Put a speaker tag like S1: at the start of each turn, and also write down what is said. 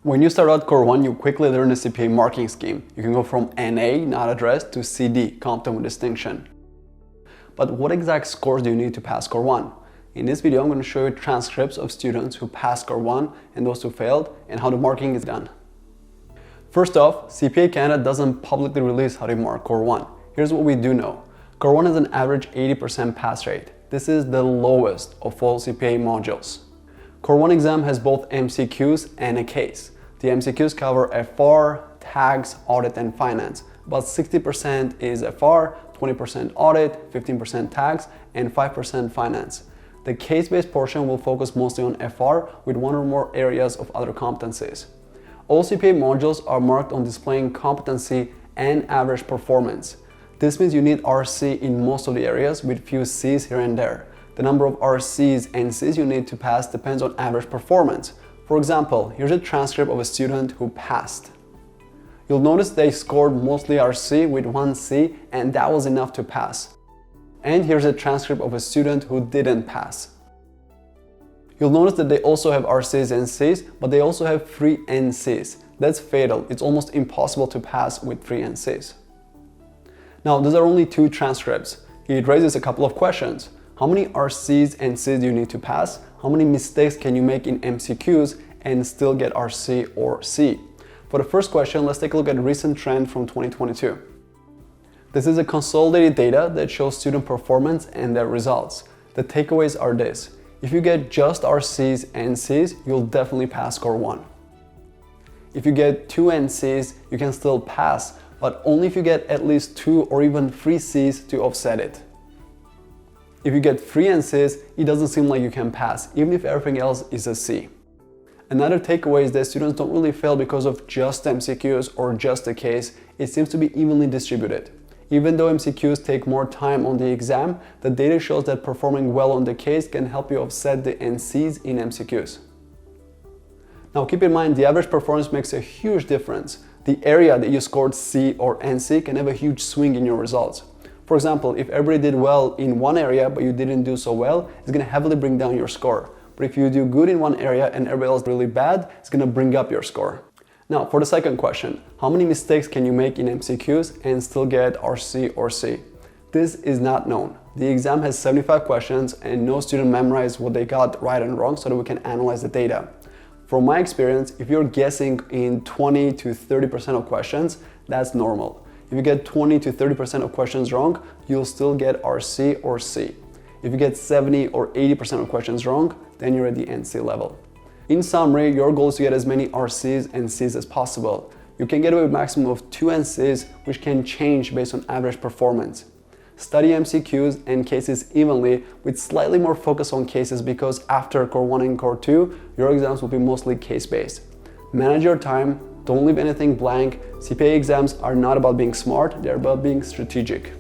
S1: When you start out Core 1, you quickly learn the CPA marking scheme. You can go from NA, not addressed, to CD, competent with distinction. But what exact scores do you need to pass Core 1? In this video, I'm going to show you transcripts of students who passed Core 1 and those who failed, and how the marking is done. First off, CPA Canada doesn't publicly release how to mark Core 1. Here's what we do know. Core 1 has an average 80% pass rate. This is the lowest of all CPA modules. Core 1 exam has both MCQs and a case. The MCQs cover FR, tax, audit and finance. About 60% is FR, 20% audit, 15% tax, and 5% finance. The case-based portion will focus mostly on FR with one or more areas of other competencies. All CPA modules are marked on displaying competency and average performance. This means you need RC in most of the areas with few Cs here and there. The number of RCs and Cs you need to pass depends on average performance. For example, here's a transcript of a student who passed. You'll notice they scored mostly RC with 1 C, and that was enough to pass. And here's a transcript of a student who didn't pass. You'll notice that they also have RCs and Cs, but they also have 3 NCs. That's fatal. It's almost impossible to pass with 3 NCs. Now, those are only 2 transcripts. It raises a couple of questions. How many RCs and Cs do you need to pass? How many mistakes can you make in MCQs and still get RC or C? For the first question, let's take a look at a recent trend from 2022. This is a consolidated data that shows student performance and their results. The takeaways are this. If you get just RCs and Cs, you'll definitely pass Core 1. If you get 2 NCs, you can still pass, but only if you get at least 2 or even 3 Cs to offset it. If you get 3 NCs, it doesn't seem like you can pass, even if everything else is a C. Another takeaway is that students don't really fail because of just MCQs or just a case. It seems to be evenly distributed. Even though MCQs take more time on the exam, the data shows that performing well on the case can help you offset the NCs in MCQs. Now keep in mind, the average performance makes a huge difference. The area that you scored C or NC can have a huge swing in your results. For example, if everybody did well in one area but you didn't do so well, it's going to heavily bring down your score. But if you do good in one area and everybody else really bad, it's going to bring up your score. Now, for the second question, how many mistakes can you make in MCQs and still get RC or C? This is not known. The exam has 75 questions and no student memorized what they got right and wrong so that we can analyze the data. From my experience, if you're guessing in 20 to 30% of questions, that's normal. If you get 20 to 30% of questions wrong, you'll still get RC or C. If you get 70 or 80% of questions wrong, then you're at the NC level. In summary, your goal is to get as many RCs and Cs as possible. You can get away with a maximum of 2 NCs, which can change based on average performance. Study MCQs and cases evenly with slightly more focus on cases because after Core 1 and Core 2, your exams will be mostly case-based. Manage your time, don't leave anything blank. CPA exams are not about being smart, they're about being strategic.